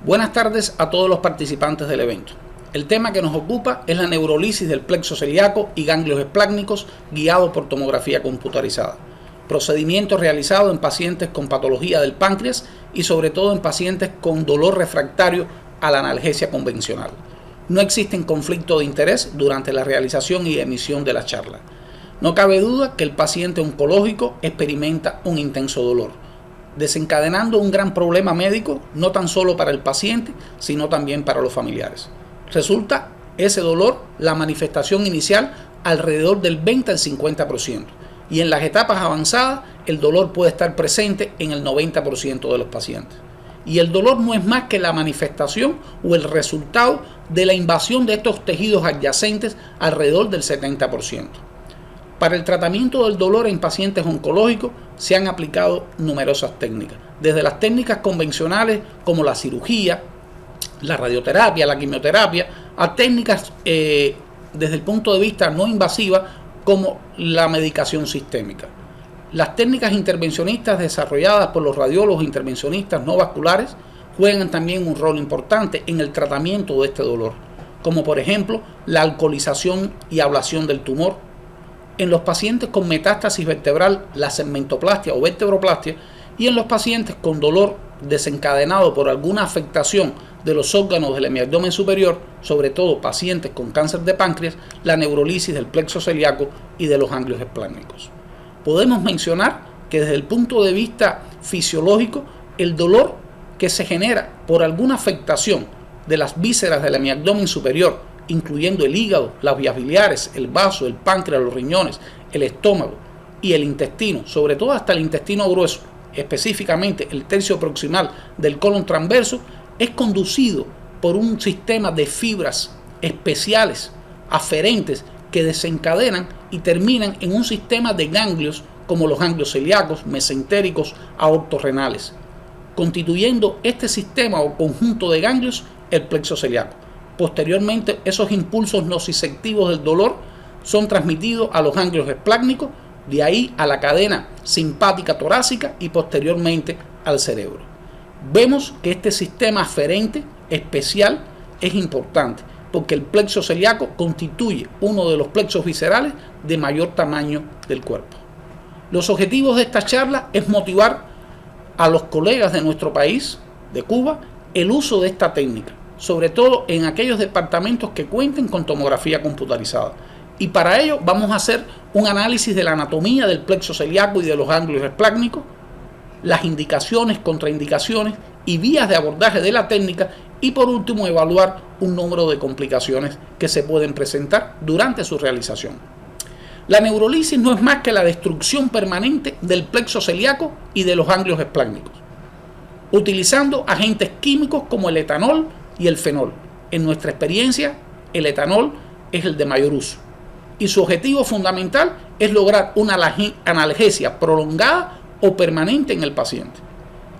Buenas tardes a todos los participantes del evento. El tema que nos ocupa es la neurolisis del plexo celíaco y ganglios esplácnicos guiado por tomografía computarizada. Procedimiento realizado en pacientes con patología del páncreas y sobre todo en pacientes con dolor refractario a la analgesia convencional. No existe conflicto de interés durante la realización y emisión de la charla. No cabe duda que el paciente oncológico experimenta un intenso dolor, desencadenando un gran problema médico no tan solo para el paciente, sino también para los familiares. Resulta ese dolor la manifestación inicial alrededor del 20 al 50%, y en las etapas avanzadas el dolor puede estar presente en el 90% de los pacientes. Y el dolor no es más que la manifestación o el resultado de la invasión de estos tejidos adyacentes alrededor del 70%. Para el tratamiento del dolor en pacientes oncológicos se han aplicado numerosas técnicas, desde las técnicas convencionales como la cirugía, la radioterapia, la quimioterapia, a técnicas desde el punto de vista no invasiva como la medicación sistémica. Las técnicas intervencionistas desarrolladas por los radiólogos intervencionistas no vasculares juegan también un rol importante en el tratamiento de este dolor, como por ejemplo la alcoholización y ablación del tumor. En los pacientes con metástasis vertebral, la segmentoplastia o vertebroplastia, y en los pacientes con dolor desencadenado por alguna afectación de los órganos del hemiabdomen superior, sobre todo pacientes con cáncer de páncreas, la neurolisis del plexo celíaco y de los ganglios esplácnicos. Podemos mencionar que desde el punto de vista fisiológico, el dolor que se genera por alguna afectación de las vísceras del hemiabdomen superior, incluyendo el hígado, las vías biliares, el vaso, el páncreas, los riñones, el estómago y el intestino, sobre todo hasta el intestino grueso, específicamente el tercio proximal del colon transverso, es conducido por un sistema de fibras especiales aferentes que desencadenan y terminan en un sistema de ganglios como los ganglios celíacos, mesentéricos, aortorrenales, constituyendo este sistema o conjunto de ganglios el plexo celíaco. Posteriormente, esos impulsos nociceptivos del dolor son transmitidos a los ganglios esplácnicos, de ahí a la cadena simpática torácica y posteriormente al cerebro. Vemos que este sistema aferente especial es importante porque el plexo celíaco constituye uno de los plexos viscerales de mayor tamaño del cuerpo. Los objetivos de esta charla es motivar a los colegas de nuestro país, de Cuba, el uso de esta técnica, sobre todo en aquellos departamentos que cuenten con tomografía computarizada. Y para ello vamos a hacer un análisis de la anatomía del plexo celíaco y de los ganglios esplácnicos, las indicaciones, contraindicaciones y vías de abordaje de la técnica, y por último evaluar un número de complicaciones que se pueden presentar durante su realización. La neurolisis no es más que la destrucción permanente del plexo celíaco y de los ganglios esplácnicos, utilizando agentes químicos como el etanol y el fenol. En nuestra experiencia, el etanol es el de mayor uso y su objetivo fundamental es lograr una analgesia prolongada o permanente en el paciente.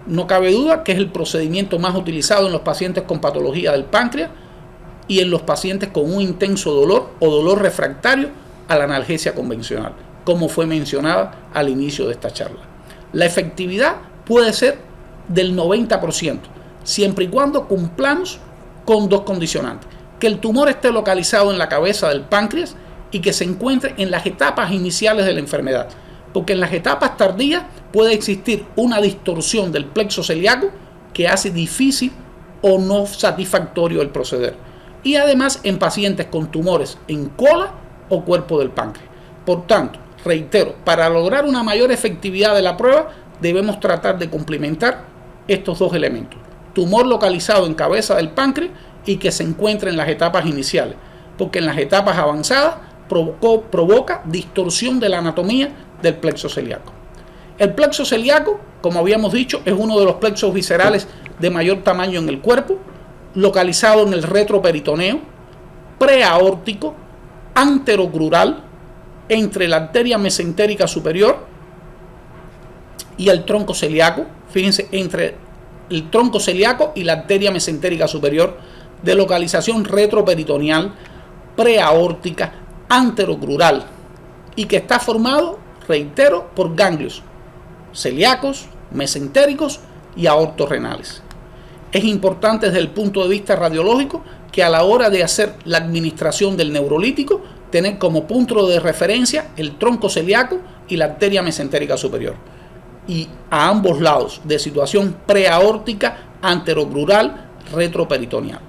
No cabe duda que es el procedimiento más utilizado en los pacientes con patología del páncreas y en los pacientes con un intenso dolor o dolor refractario a la analgesia convencional, como fue mencionada al inicio de esta charla. La efectividad puede ser del 90%, siempre y cuando cumplamos con dos condicionantes: que el tumor esté localizado en la cabeza del páncreas y que se encuentre en las etapas iniciales de la enfermedad, porque en las etapas tardías puede existir una distorsión del plexo celíaco que hace difícil o no satisfactorio el proceder, y además en pacientes con tumores en cola o cuerpo del páncreas. Por tanto, reitero, para lograr una mayor efectividad de la prueba debemos tratar de complementar estos dos elementos: tumor localizado en cabeza del páncreas y que se encuentre en las etapas iniciales, porque en las etapas avanzadas provoca distorsión de la anatomía del plexo celíaco. El plexo celíaco, como habíamos dicho, es uno de los plexos viscerales de mayor tamaño en el cuerpo, localizado en el retroperitoneo, preaórtico, anterocrural, entre la arteria mesentérica superior y el tronco celíaco. Fíjense, entre el tronco celíaco y la arteria mesentérica superior, de localización retroperitoneal, preaórtica, anterocrural, y que está formado, reitero, por ganglios celíacos, mesentéricos y aortorrenales. Es importante desde el punto de vista radiológico que a la hora de hacer la administración del neurolítico, tener como punto de referencia el tronco celíaco y la arteria mesentérica superior. Y a ambos lados, de situación preaórtica, anterocrural, retroperitoneal.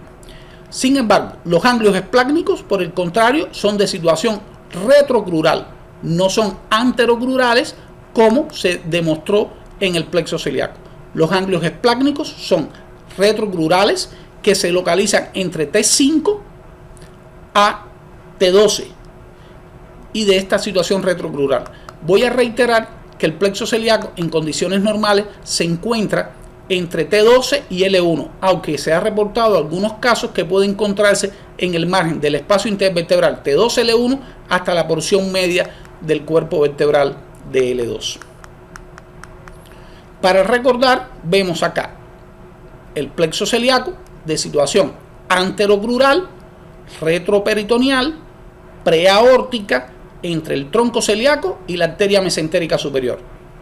Sin embargo, los ganglios esplácnicos, por el contrario, son de situación retrocrural, no son anterocrurales como se demostró en el plexo celíaco. Los ganglios esplácnicos son retrocrurales que se localizan entre T5 a T12 y de esta situación retrocrural. Voy a reiterar que el plexo celíaco en condiciones normales se encuentra entre T12 y L1, aunque se ha reportado algunos casos que pueden encontrarse en el margen del espacio intervertebral T12-L1 hasta la porción media del cuerpo vertebral de L2. Para recordar, vemos acá el plexo celíaco de situación anterocrural, retroperitoneal, preaórtica, entre el tronco celíaco y la arteria mesentérica superior.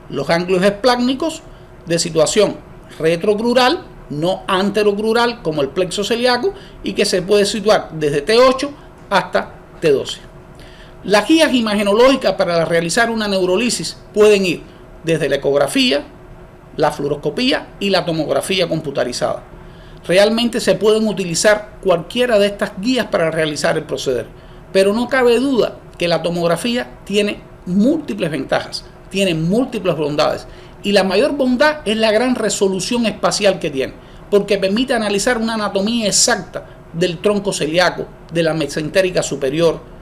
Los ganglios esplácnicos de situación retrocrural, no anterocrural como el plexo celíaco, y que se puede situar desde T8 hasta T12. Las guías imagenológicas para realizar una neurolisis pueden ir desde la ecografía, la fluoroscopía y la tomografía computarizada. Realmente se pueden utilizar cualquiera de estas guías para realizar el proceder, pero no cabe duda que la tomografía tiene múltiples ventajas, tiene múltiples bondades, y la mayor bondad es la gran resolución espacial que tiene, porque permite analizar una anatomía exacta del tronco celíaco, de la mesentérica superior,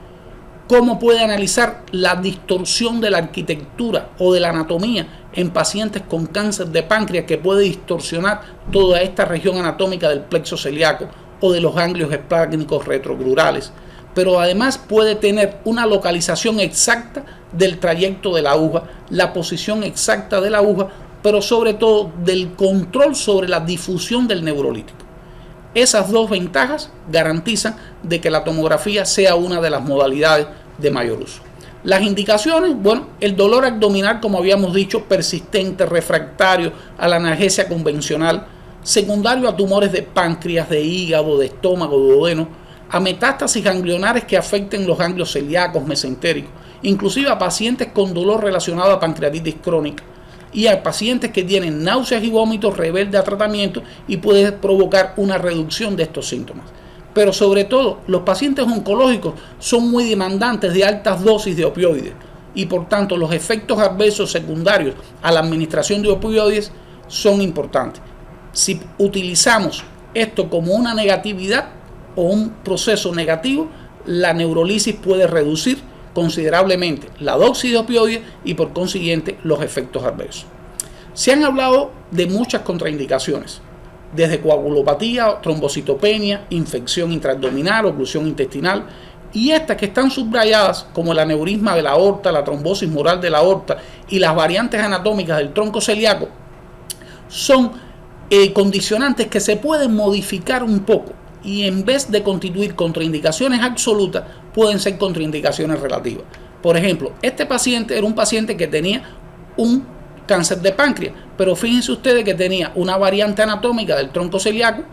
cómo puede analizar la distorsión de la arquitectura o de la anatomía en pacientes con cáncer de páncreas, que puede distorsionar toda esta región anatómica del plexo celíaco o de los ganglios esplácnicos retrocrurales. Pero además puede tener una localización exacta del trayecto de la aguja, la posición exacta de la aguja, pero sobre todo del control sobre la difusión del neurolítico. Esas dos ventajas garantizan de que la tomografía sea una de las modalidades de mayor uso. Las indicaciones, bueno, el dolor abdominal, como habíamos dicho, persistente, refractario a la analgesia convencional, secundario a tumores de páncreas, de hígado, de estómago, de duodeno, a metástasis ganglionares que afecten los ganglios celíacos, mesentéricos, inclusive a pacientes con dolor relacionado a pancreatitis crónica y a pacientes que tienen náuseas y vómitos rebelde a tratamiento y puede provocar una reducción de estos síntomas. Pero sobre todo, los pacientes oncológicos son muy demandantes de altas dosis de opioides y por tanto los efectos adversos secundarios a la administración de opioides son importantes. Si utilizamos esto como una negatividad o un proceso negativo, la neurolisis puede reducir considerablemente la dosis de opioides y por consiguiente los efectos adversos. Se han hablado de muchas contraindicaciones, desde coagulopatía, trombocitopenia, infección intraabdominal, oclusión intestinal, y estas que están subrayadas como el aneurisma de la aorta, la trombosis mural de la aorta y las variantes anatómicas del tronco celíaco son condicionantes que se pueden modificar un poco y en vez de constituir contraindicaciones absolutas pueden ser contraindicaciones relativas. Por ejemplo, este paciente era un paciente que tenía un cáncer de páncreas, pero fíjense ustedes que tenía una variante anatómica del tronco celíaco,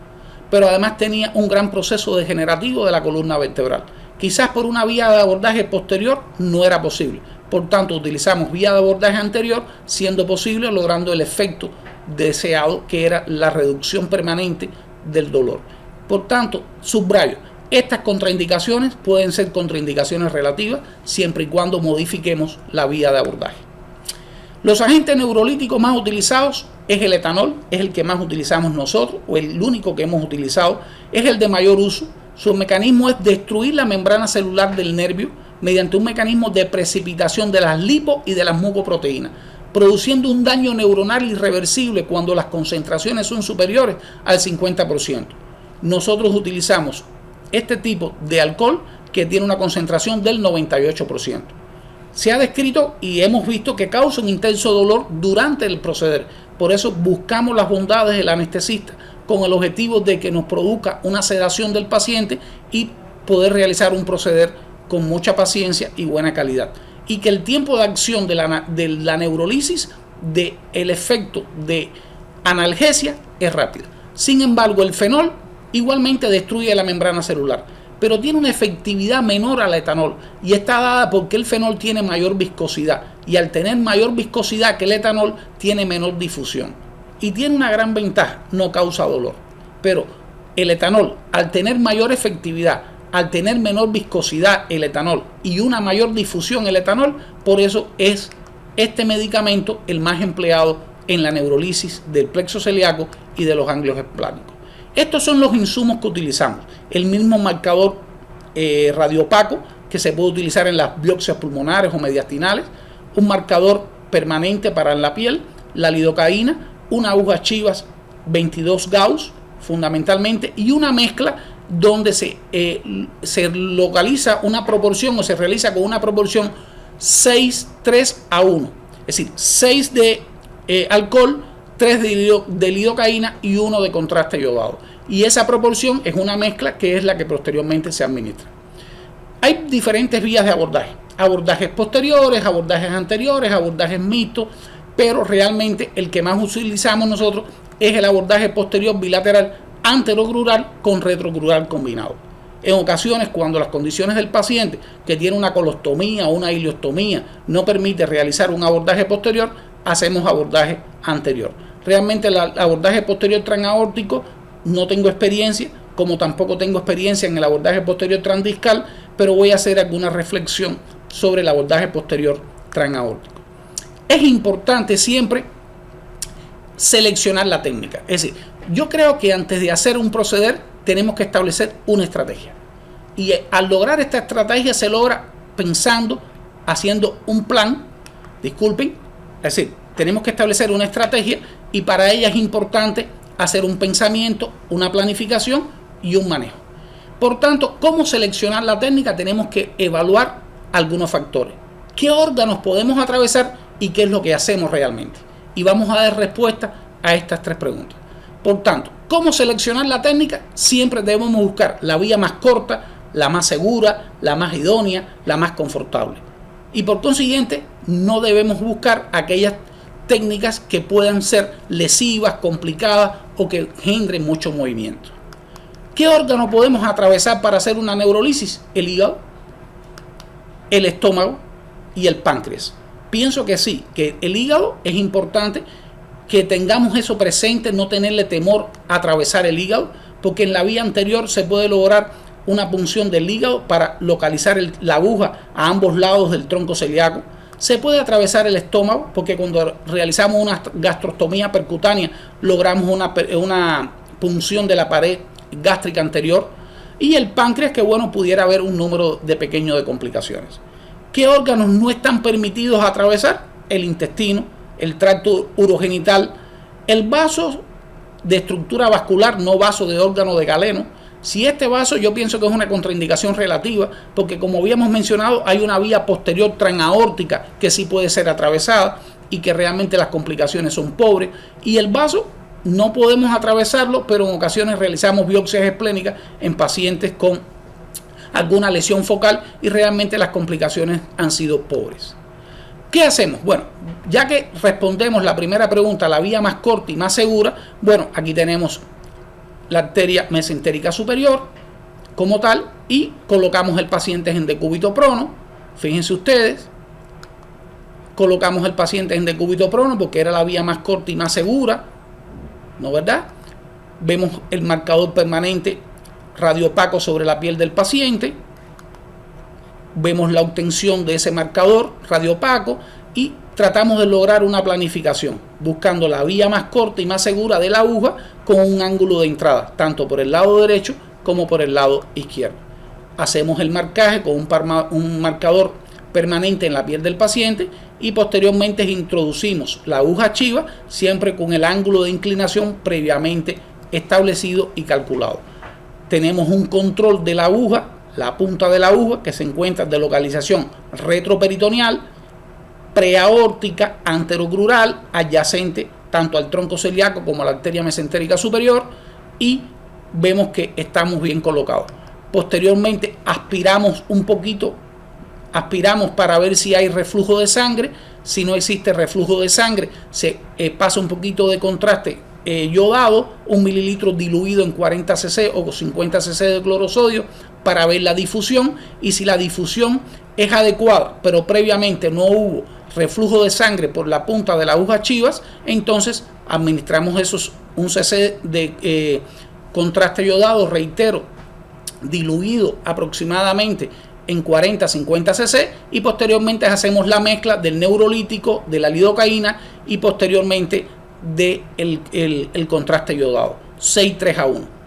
pero además tenía un gran proceso degenerativo de la columna vertebral. Quizás por una vía de abordaje posterior no era posible. Por tanto, utilizamos vía de abordaje anterior, siendo posible, logrando el efecto deseado, que era la reducción permanente del dolor. Por tanto, subrayo, estas contraindicaciones pueden ser contraindicaciones relativas siempre y cuando modifiquemos la vía de abordaje. Los agentes neurolíticos más utilizados es el etanol, es el que más utilizamos nosotros, o el único que hemos utilizado, es el de mayor uso. Su mecanismo es destruir la membrana celular del nervio mediante un mecanismo de precipitación de las lipo y de las mucoproteínas, produciendo un daño neuronal irreversible cuando las concentraciones son superiores al 50%. Nosotros utilizamos este tipo de alcohol que tiene una concentración del 98%. Se ha descrito y hemos visto que causa un intenso dolor durante el proceder. Por eso buscamos las bondades del anestesista con el objetivo de que nos produzca una sedación del paciente y poder realizar un proceder con mucha paciencia y buena calidad. Y que el tiempo de acción de la neurolisis, del efecto de analgesia, es rápido. Sin embargo, el fenol igualmente destruye la membrana celular, pero tiene una efectividad menor al etanol y está dada porque el fenol tiene mayor viscosidad y al tener mayor viscosidad que el etanol tiene menor difusión y tiene una gran ventaja, no causa dolor. Pero el etanol, al tener mayor efectividad, al tener menor viscosidad el etanol y una mayor difusión el etanol, por eso es este medicamento el más empleado en la neurolisis del plexo celíaco y de los ganglios esplánicos. Estos son los insumos que utilizamos. El mismo marcador radiopaco que se puede utilizar en las biopsias pulmonares o mediastinales, un marcador permanente para la piel, la lidocaína, una aguja Chivas 22 Gauss fundamentalmente y una mezcla donde se localiza una proporción o se realiza con una proporción 6:3:1, es decir, 6 de alcohol, 3 de lidocaína y 1 de contraste iodado. Y esa proporción es una mezcla que es la que posteriormente se administra. Hay diferentes vías de abordaje, abordajes posteriores, abordajes anteriores, abordajes mixtos, pero realmente el que más utilizamos nosotros es el abordaje posterior bilateral anterocrural con retrocrural combinado. En ocasiones, cuando las condiciones del paciente que tiene una colostomía o una ileostomía no permite realizar un abordaje posterior, hacemos abordaje anterior. Realmente el abordaje posterior transaórtico no tengo experiencia, como tampoco tengo experiencia en el abordaje posterior transdiscal, pero voy a hacer alguna reflexión sobre el abordaje posterior transaórtico. Es importante siempre seleccionar la técnica. Es decir, yo creo que antes de hacer un proceder tenemos que establecer una estrategia. Y al lograr esta estrategia se logra pensando, haciendo un plan, disculpen, es decir, tenemos que establecer una estrategia y para ella es importante hacer un pensamiento, una planificación y un manejo. Por tanto, ¿cómo seleccionar la técnica? Tenemos que evaluar algunos factores. ¿Qué órganos podemos atravesar y qué es lo que hacemos realmente? Y vamos a dar respuesta a estas tres preguntas. Por tanto, ¿cómo seleccionar la técnica? Siempre debemos buscar la vía más corta, la más segura, la más idónea, la más confortable. Y por consiguiente, no debemos buscar aquellas técnicas que puedan ser lesivas, complicadas o que generen mucho movimiento. ¿Qué órgano podemos atravesar para hacer una neurolisis? El hígado, el estómago y el páncreas. Pienso que sí, que el hígado es importante que tengamos eso presente, no tenerle temor a atravesar el hígado, porque en la vía anterior se puede lograr una punción del hígado para localizar la aguja a ambos lados del tronco celíaco. Se puede atravesar el estómago, porque cuando realizamos una gastrostomía percutánea logramos una punción de la pared gástrica anterior. Y el páncreas, que bueno, pudiera haber un número pequeño de complicaciones. ¿Qué órganos no están permitidos atravesar? El intestino, el tracto urogenital, el vaso de estructura vascular, no vaso de órgano de Galeno. Si este vaso, yo pienso que es una contraindicación relativa, porque como habíamos mencionado, hay una vía posterior transaórtica que sí puede ser atravesada y que realmente las complicaciones son pobres. Y el vaso no podemos atravesarlo, pero en ocasiones realizamos biopsias esplénicas en pacientes con alguna lesión focal y realmente las complicaciones han sido pobres. ¿Qué hacemos? Bueno, ya que respondemos la primera pregunta, la vía más corta y más segura, bueno, aquí tenemos la arteria mesentérica superior como tal y colocamos el paciente en decúbito prono. Fíjense ustedes, colocamos el paciente en decúbito prono porque era la vía más corta y más segura, ¿no verdad? Vemos el marcador permanente radiopaco sobre la piel del paciente, vemos la obtención de ese marcador radiopaco y tratamos de lograr una planificación, buscando la vía más corta y más segura de la aguja con un ángulo de entrada, tanto por el lado derecho como por el lado izquierdo. Hacemos el marcaje con un marcador permanente en la piel del paciente y posteriormente introducimos la aguja chiva, siempre con el ángulo de inclinación previamente establecido y calculado. Tenemos un control de la aguja, la punta de la aguja que se encuentra de localización retroperitoneal, preaórtica, anterocrural, adyacente tanto al tronco celíaco como a la arteria mesentérica superior y vemos que estamos bien colocados. Posteriormente aspiramos un poquito, aspiramos para ver si hay reflujo de sangre. Si no existe reflujo de sangre, se pasa un poquito de contraste yodado, 1 mililitro diluido en 40 cc o 50 cc de clorosodio para ver la difusión, y si la difusión es adecuada, pero previamente no hubo reflujo de sangre por la punta de la aguja Chivas, entonces administramos esos 1 cc de contraste yodado, reitero, diluido aproximadamente en 40-50 cc, y posteriormente hacemos la mezcla del neurolítico, de la lidocaína y posteriormente del contraste yodado, 6:3:1.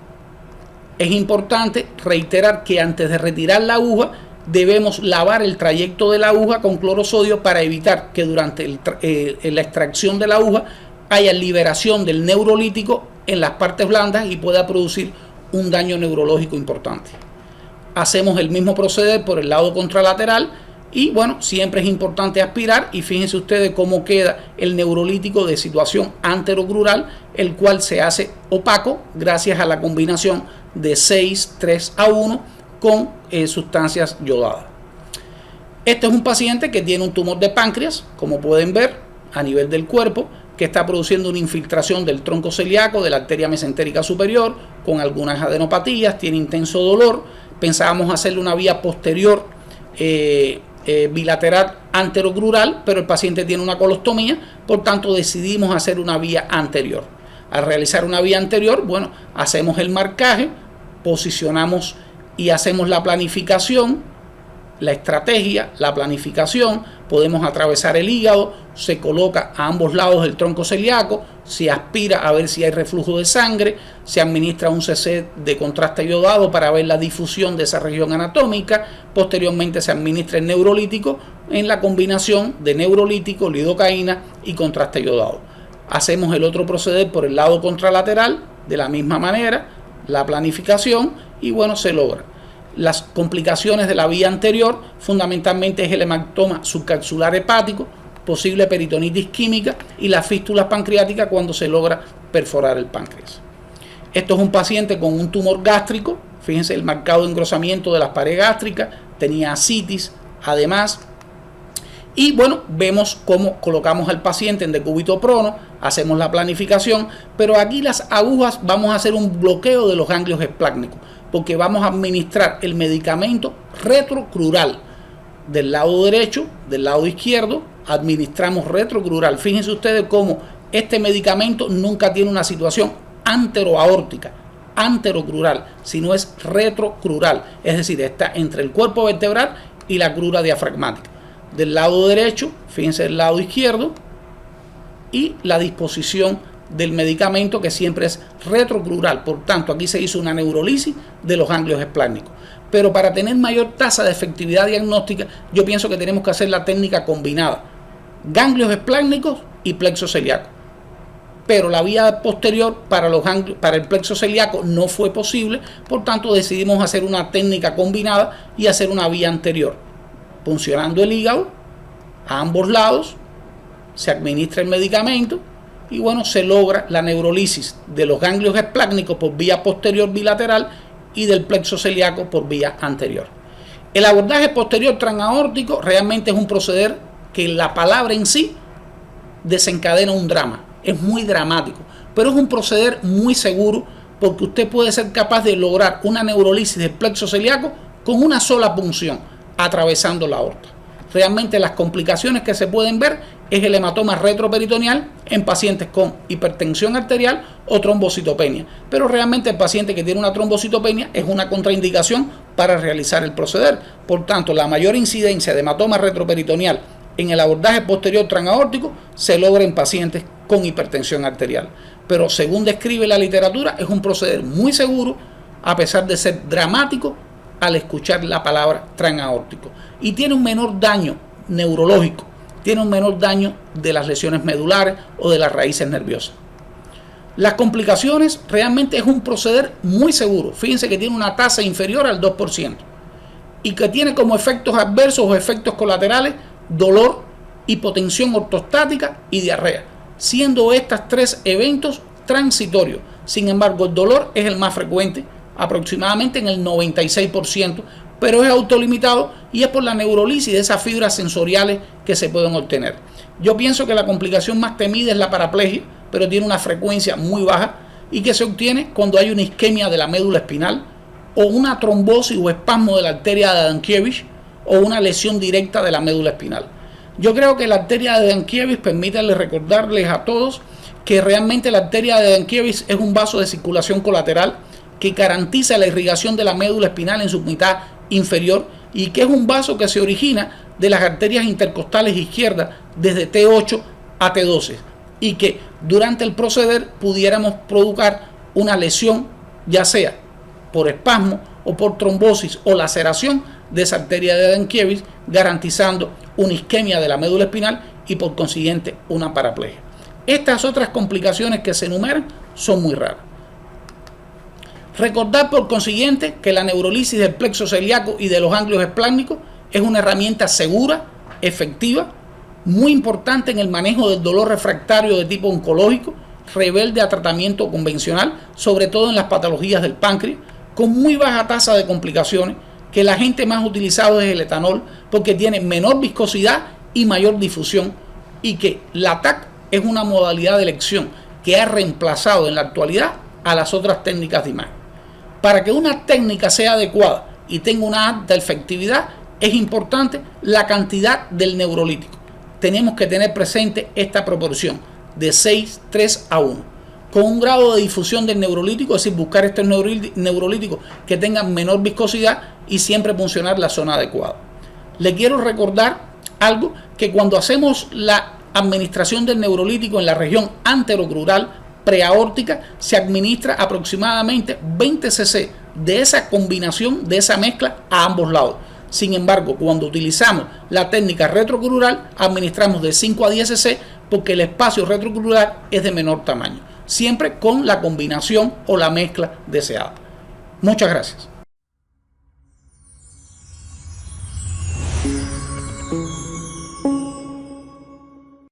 Es importante reiterar que antes de retirar la aguja debemos lavar el trayecto de la aguja con clorosodio para evitar que durante la extracción de la aguja haya liberación del neurolítico en las partes blandas y pueda producir un daño neurológico importante. Hacemos el mismo proceder por el lado contralateral y bueno, siempre es importante aspirar, y fíjense ustedes cómo queda el neurolítico de situación anterocrural, el cual se hace opaco gracias a la combinación de 6:3:1 con sustancias yodadas. Este es un paciente que tiene un tumor de páncreas, como pueden ver, a nivel del cuerpo, que está produciendo una infiltración del tronco celíaco de la arteria mesentérica superior, con algunas adenopatías, tiene intenso dolor. Pensábamos hacerle una vía posterior bilateral anterocrural, pero el paciente tiene una colostomía, por tanto decidimos hacer una vía anterior. Al realizar una vía anterior, bueno, hacemos el marcaje, posicionamos y hacemos la planificación, la estrategia, la planificación. Podemos atravesar el hígado, se coloca a ambos lados del tronco celíaco, se aspira a ver si hay reflujo de sangre, se administra 1 cc de contraste yodado para ver la difusión de esa región anatómica, posteriormente se administra el neurolítico en la combinación de neurolítico, lidocaína y contraste yodado. Hacemos el otro proceder por el lado contralateral, de la misma manera, la planificación, y bueno, se logra. Las complicaciones de la vía anterior fundamentalmente es el hematoma subcapsular hepático, posible peritonitis química y las fístulas pancreáticas cuando se logra perforar el páncreas. Esto es un paciente con un tumor gástrico, fíjense el marcado engrosamiento de las paredes gástricas, tenía ascitis además, y bueno, vemos cómo colocamos al paciente en decúbito prono, hacemos la planificación, pero aquí las agujas vamos a hacer un bloqueo de los ganglios esplácnicos, porque vamos a administrar el medicamento retrocrural del lado derecho, del lado izquierdo, administramos retrocrural. Fíjense ustedes cómo este medicamento nunca tiene una situación anteroaórtica, anterocrural, sino es retrocrural, es decir, está entre el cuerpo vertebral y la crura diafragmática. Del lado derecho, fíjense el lado izquierdo, y la disposición del medicamento que siempre es retrocrural. Por tanto, aquí se hizo una neurolisis de los ganglios esplácnicos. Pero para tener mayor tasa de efectividad diagnóstica, yo pienso que tenemos que hacer la técnica combinada: ganglios esplácnicos y plexo celíaco. Pero la vía posterior para el plexo celíaco no fue posible, por tanto decidimos hacer una técnica combinada y hacer una vía anterior, puncionando el hígado a ambos lados, se administra el medicamento y bueno, se logra la neurolisis de los ganglios esplácnicos por vía posterior bilateral y del plexo celíaco por vía anterior. El abordaje posterior transaórtico realmente es un proceder que la palabra en sí desencadena un drama, es muy dramático, pero es un proceder muy seguro porque usted puede ser capaz de lograr una neurolisis del plexo celíaco con una sola punción, atravesando la aorta. Realmente las complicaciones que se pueden ver es el hematoma retroperitoneal en pacientes con hipertensión arterial o trombocitopenia, pero realmente el paciente que tiene una trombocitopenia es una contraindicación para realizar el proceder. Por tanto, la mayor incidencia de hematoma retroperitoneal en el abordaje posterior transaórtico se logra en pacientes con hipertensión arterial, pero según describe la literatura es un proceder muy seguro a pesar de ser dramático al escuchar la palabra transaórtico, y tiene un menor daño neurológico, tiene un menor daño de las lesiones medulares o de las raíces nerviosas. Las complicaciones realmente es un proceder muy seguro. Fíjense que tiene una tasa inferior al 2% y que tiene como efectos adversos o efectos colaterales dolor, hipotensión ortostática y diarrea, siendo estos 3 eventos transitorios. Sin embargo, el dolor es el más frecuente, aproximadamente en el 96%, pero es autolimitado y es por la neurolisis de esas fibras sensoriales que se pueden obtener. Yo pienso que la complicación más temida es la paraplegia, pero tiene una frecuencia muy baja y que se obtiene cuando hay una isquemia de la médula espinal o una trombosis o espasmo de la arteria de Adamkiewicz o una lesión directa de la médula espinal. Yo creo que la arteria de Adamkiewicz, permítanle recordarles a todos que realmente la arteria de Adamkiewicz es un vaso de circulación colateral que garantiza la irrigación de la médula espinal en su mitad inferior y que es un vaso que se origina de las arterias intercostales izquierdas desde T8 a T12 y que durante el proceder pudiéramos provocar una lesión, ya sea por espasmo o por trombosis o laceración de esa arteria de Adamkiewicz, garantizando una isquemia de la médula espinal y por consiguiente una paraplegia. Estas otras complicaciones que se enumeran son muy raras. Recordar por consiguiente que la neurolisis del plexo celíaco y de los ganglios esplácnicos es una herramienta segura, efectiva, muy importante en el manejo del dolor refractario de tipo oncológico, rebelde a tratamiento convencional, sobre todo en las patologías del páncreas, con muy baja tasa de complicaciones, que el agente más utilizado es el etanol porque tiene menor viscosidad y mayor difusión, y que la TAC es una modalidad de elección que ha reemplazado en la actualidad a las otras técnicas de imagen. Para que una técnica sea adecuada y tenga una alta efectividad, es importante la cantidad del neurolítico. Tenemos que tener presente esta proporción de 6:3 a 1. Con un grado de difusión del neurolítico, es decir, buscar estos neurolíticos que tengan menor viscosidad y siempre funcionar la zona adecuada. Le quiero recordar algo, que cuando hacemos la administración del neurolítico en la región anterocrural preaórtica, se administra aproximadamente 20 cc de esa combinación, de esa mezcla a ambos lados. Sin embargo, cuando utilizamos la técnica retrocrural, administramos de 5 a 10 cc porque el espacio retrocrural es de menor tamaño, siempre con la combinación o la mezcla deseada. Muchas gracias.